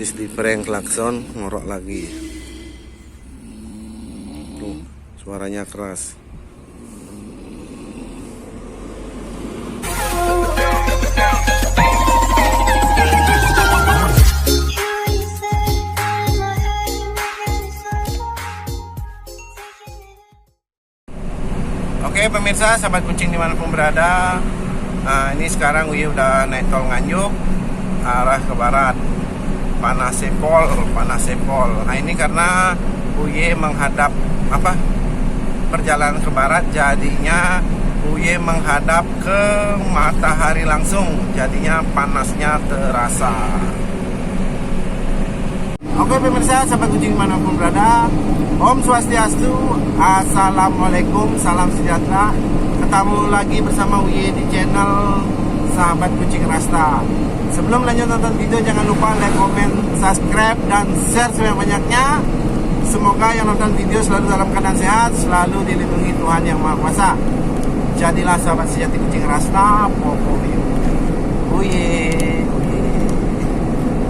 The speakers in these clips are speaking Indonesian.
Habis di prank klakson, ngorok lagi. Tuh, suaranya keras. Oke pemirsa, sahabat kucing dimanapun berada, ini sekarang Uye udah naik tol Nganjuk arah ke barat. Panas sepol. Nah ini karena Uye menghadap perjalanan ke barat, jadinya Uye menghadap ke matahari langsung, jadinya panasnya terasa. Oke pemirsa, sahabat kucing dimanapun berada, Om Swastiastu, Assalamualaikum, salam sejahtera. Ketemu lagi bersama Uye di channel Sahabat Kucing Rasta. Sebelum lanjut nonton video, jangan lupa like, comment, subscribe, dan share sebanyak-banyaknya. Semoga yang nonton video selalu dalam keadaan sehat, selalu dilindungi Tuhan Yang Maha Kuasa. Jadilah sahabat sejati kucing Rasta. Uye.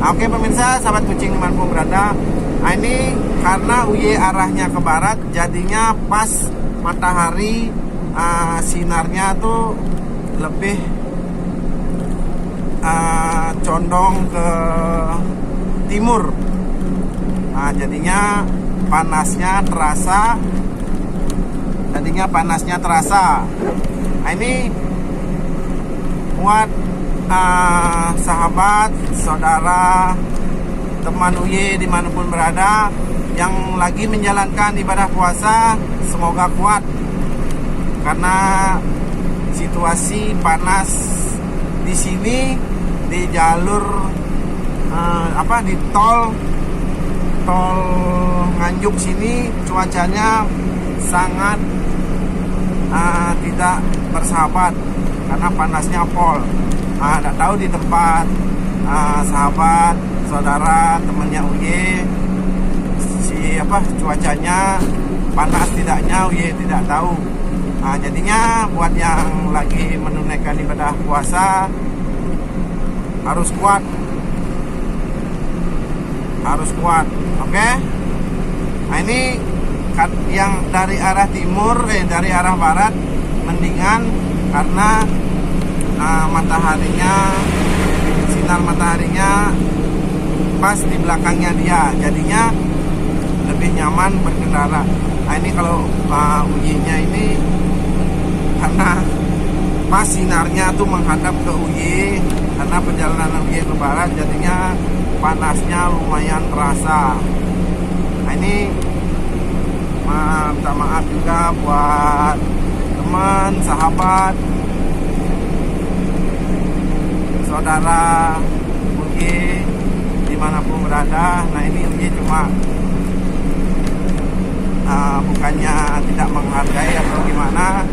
Oke pemirsa, sahabat kucing dimanapun berada, ini karena Uye arahnya ke barat, jadinya pas matahari sinarnya tuh lebih condong ke timur. Nah, jadinya panasnya terasa. Nah, ini buat sahabat, saudara, teman Uye dimanapun berada yang lagi menjalankan ibadah puasa, semoga kuat karena situasi panas di sini, di jalur di tol Nganjuk sini cuacanya sangat tidak bersahabat karena panasnya pol. Tidak tahu di tempat sahabat, saudara, temannya Uye cuacanya panas tidaknya Uye tidak tahu. Jadinya buat yang lagi menunaikan ibadah puasa harus kuat, oke? Nah ini yang dari arah timur, dari arah barat mendingan karena sinar mataharinya pas di belakangnya dia, jadinya lebih nyaman berkendara. Nah ini kalau Uye-nya ini karena pas sinarnya tuh menghadap ke Uye, karena perjalanan Uye ke barat, jadinya panasnya lumayan terasa. Nah ini minta maaf juga buat teman, sahabat, saudara Uye dimanapun berada. Nah ini Uye cuma bukannya tidak menghargai atau gimana.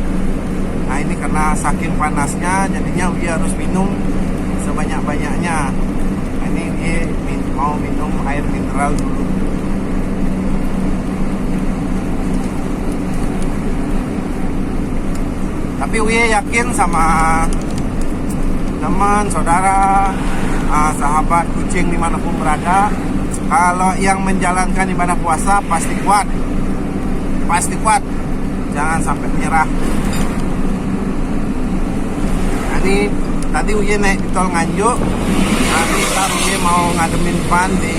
Nah ini karena saking panasnya, jadinya Uye harus minum sebanyak-banyaknya. Nah ini Uye mau minum air mineral dulu. Tapi Uye yakin sama teman, saudara, sahabat kucing dimanapun berada, kalau yang menjalankan ibadah puasa pasti kuat, jangan sampai menyerah. Nah, ini tadi Uye naik di tol Nganjuk, nanti Uye mau ngademin ban di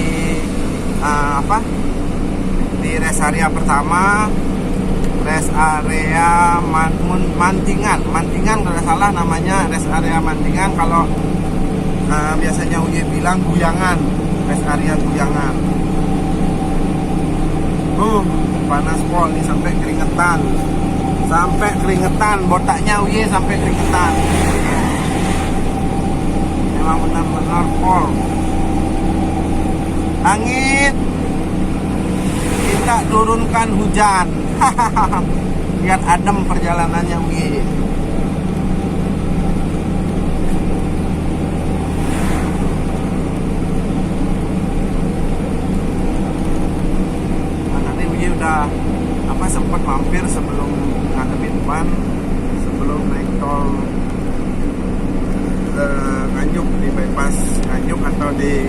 di rest area pertama, rest area Mantingan kalau tidak salah namanya, rest area Mantingan. Kalau biasanya Uye bilang Guyangan, rest area Guyangan. Panas pol nih, sampai keringetan, botaknya Uye sampai keringetan. Memang benar-benar pol. Langit kita turunkan hujan. Lihat adem perjalanannya Uye. Nanti Uye udah sempat mampir sebelum ngadepin ban, sebelum naik tol Nganjuk, di bypass Nganjuk atau di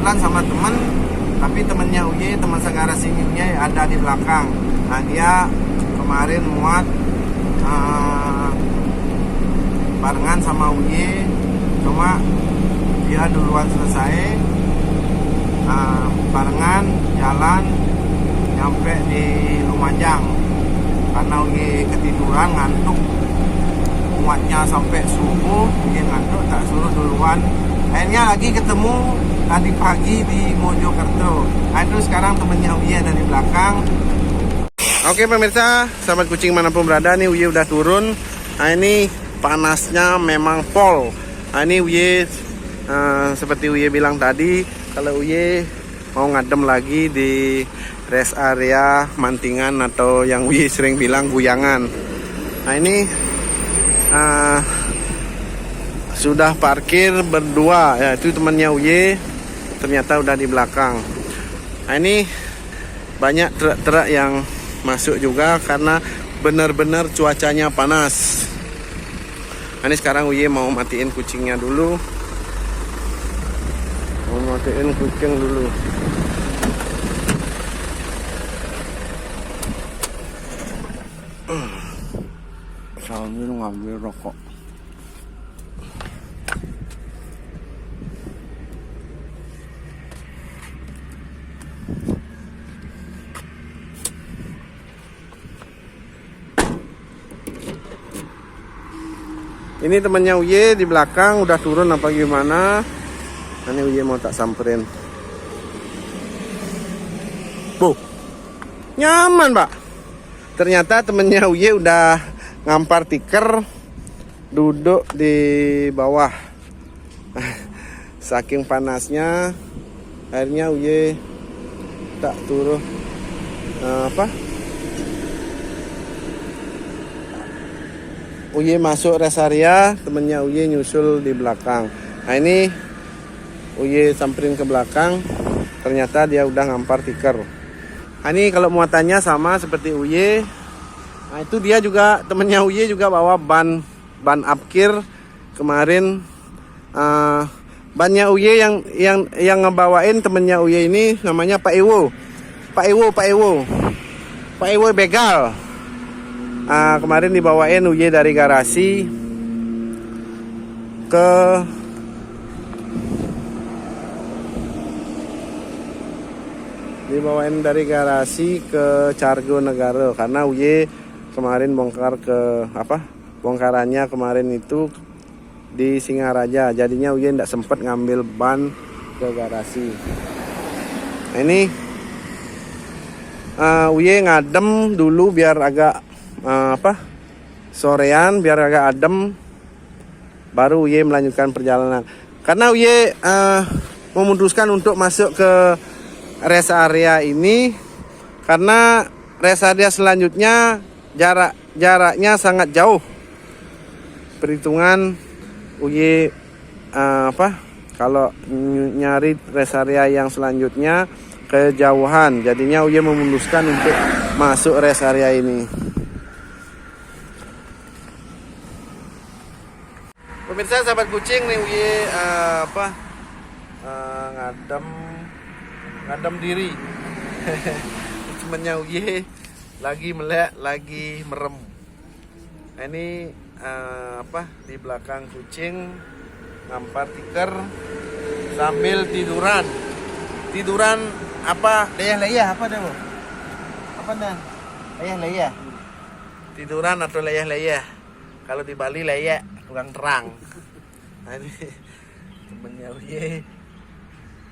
kebetulan sama temen, tapi temennya Uye, teman segarasi Uye ada di belakang. Nah dia kemarin muat barengan sama Uye, cuma dia duluan selesai, barengan jalan nyampe di Lumajang. Karena Uye ketiduran ngantuk, muatnya sampai subuh, Uye ngantuk tak suruh duluan. Akhirnya lagi ketemu tadi pagi di Mojokerto. Nah itu sekarang temennya Uye ada di belakang. Oke pemirsa, sahabat kucing manapun berada, nih Uye udah turun. Nah ini panasnya memang pol. Nah ini Uye seperti Uye bilang tadi, kalau Uye mau ngadem lagi di rest area Mantingan atau yang Uye sering bilang Guyangan. Nah ini sudah parkir berdua, ya itu temannya Uye ternyata udah di belakang. Nah ini banyak truk-truk yang masuk juga karena benar-benar cuacanya panas. Nah, ini sekarang Uye mau matiin kucingnya dulu. Mau matiin kucing dulu. Sambil ngambil rokok. Ini temannya Uye di belakang udah turun apa gimana? Ini Uye mau tak samperin. Bu, nyaman Pak. Ternyata temennya Uye udah ngampar tikar, duduk di bawah. Saking panasnya, akhirnya Uye tak turun Uye masuk rest area, temennya Uye nyusul di belakang. Nah ini Uye samperin ke belakang, ternyata dia udah ngampar tikar. Nah ini kalau muatannya sama seperti Uye. Nah itu dia juga, temennya Uye juga bawa ban upkir kemarin. Bannya Uye yang ngebawain temennya Uye ini namanya Pak Ewo begal. Kemarin dibawain Uye dari garasi ke Cargo Negara karena Uye kemarin bongkarannya kemarin itu di Singaraja, jadinya Uye tidak sempat ngambil ban ke garasi. Nah, ini Uye ngadem dulu biar agak sorean, biar agak adem, baru Uye melanjutkan perjalanan. Karena Uye memutuskan untuk masuk ke rest area ini karena rest area selanjutnya jaraknya sangat jauh. Perhitungan Uye kalau nyari rest area yang selanjutnya kejauhan, jadinya Uye memutuskan untuk masuk rest area ini. Pemirsa sahabat kucing, nih Uye ngadem diri. Temennya Uye lagi melek, lagi merem. Nah, ini di belakang kucing ngampar tikar sambil tiduran leyah apa dah Bu? Apa dah? Leyah tiduran atau leyah. Kalau di Bali leyah kurang terang. Nah, ini temennya Uye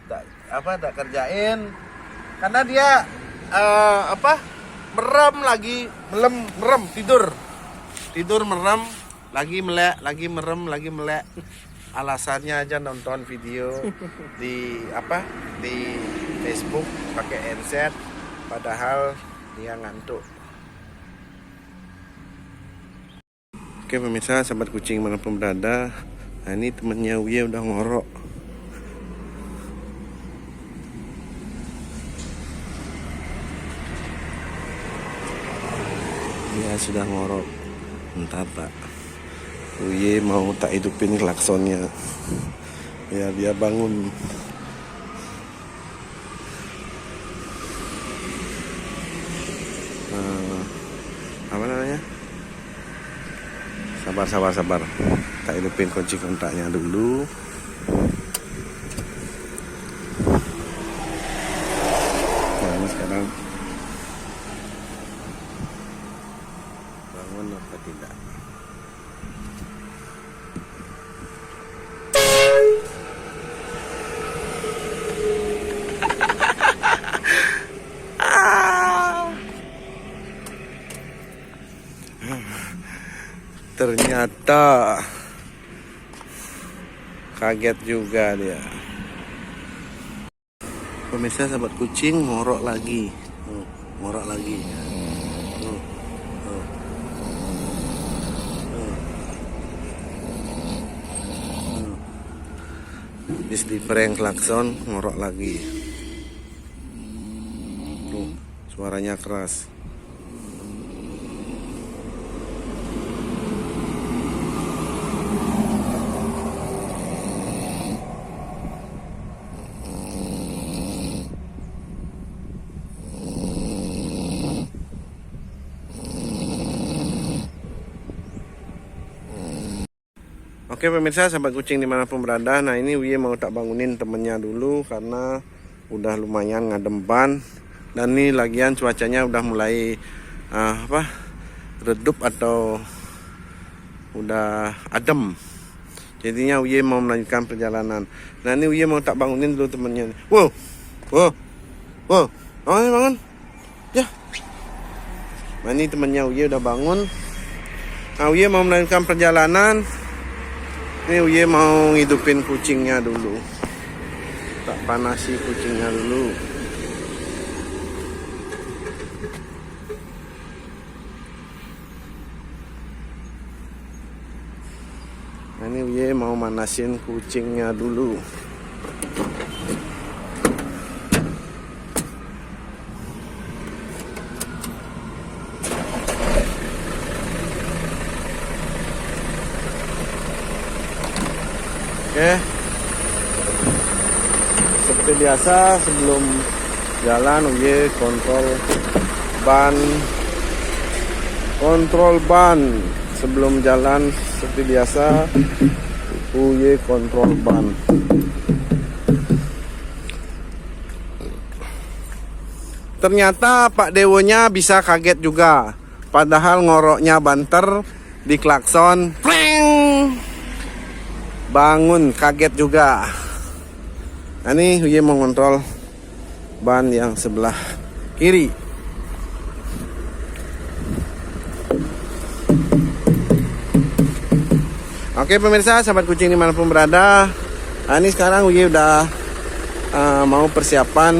tak kerjain karena dia merem tidur merem, lagi melek. Alasannya aja nonton video di Facebook pakai headset, padahal dia ngantuk. Oke pemirsa sahabat kucing manapun berada, nah ini temennya Uye udah ngorok. Dia sudah ngorok. Entar Pak, Uye mau tak hidupin klaksonnya biar dia bangun. Sabar. Tak hidupin kunci kontaknya dulu. Nah, ini sekarang bangun apa tidak? Ternyata kaget juga dia. Pemirsa sahabat kucing ngorok lagi. Ngorok lagi. Habis di prank klakson ngorok lagi. Suaranya keras. Oke pemirsa sahabat kucing dimanapun berada. Nah ini Uye mau tak bangunin temennya dulu karena udah lumayan ngadem ban. Dan ini lagian cuacanya udah mulai redup atau udah adem. Jadinya Uye mau melanjutkan perjalanan. Nah ini Uye mau tak bangunin dulu temennya. Wow. Bangun. Ya. Nah ini temennya Uye udah bangun. Nah Uye mau melanjutkan perjalanan. Ini Uye mau ngidupin kucingnya dulu. Tak panasi kucingnya dulu. Nah, ini Uye mau manasin kucingnya dulu. Oke, seperti biasa sebelum jalan Uye kontrol ban sebelum jalan seperti biasa Uye kontrol ban. Ternyata Pak Dewonya bisa kaget juga, padahal ngoroknya banter di klakson. Bangun kaget juga. Nah ini Uye mau ngontrol ban yang sebelah kiri. Oke pemirsa sahabat kucing dimanapun berada. Nah ini sekarang Uye udah mau persiapan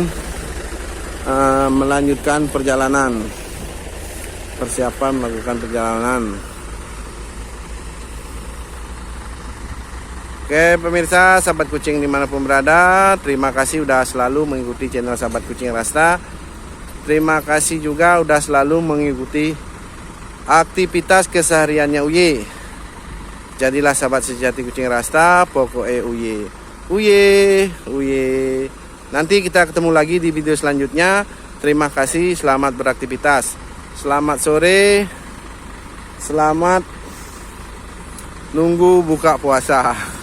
melanjutkan perjalanan. Persiapan melakukan perjalanan. Oke pemirsa sahabat kucing dimanapun berada, terima kasih udah selalu mengikuti channel sahabat kucing Rasta. Terima kasih juga udah selalu mengikuti aktivitas kesehariannya Uye. Jadilah sahabat sejati kucing Rasta, pokoknya Uye. Nanti kita ketemu lagi di video selanjutnya. Terima kasih, selamat beraktivitas. Selamat sore. Selamat nunggu buka puasa.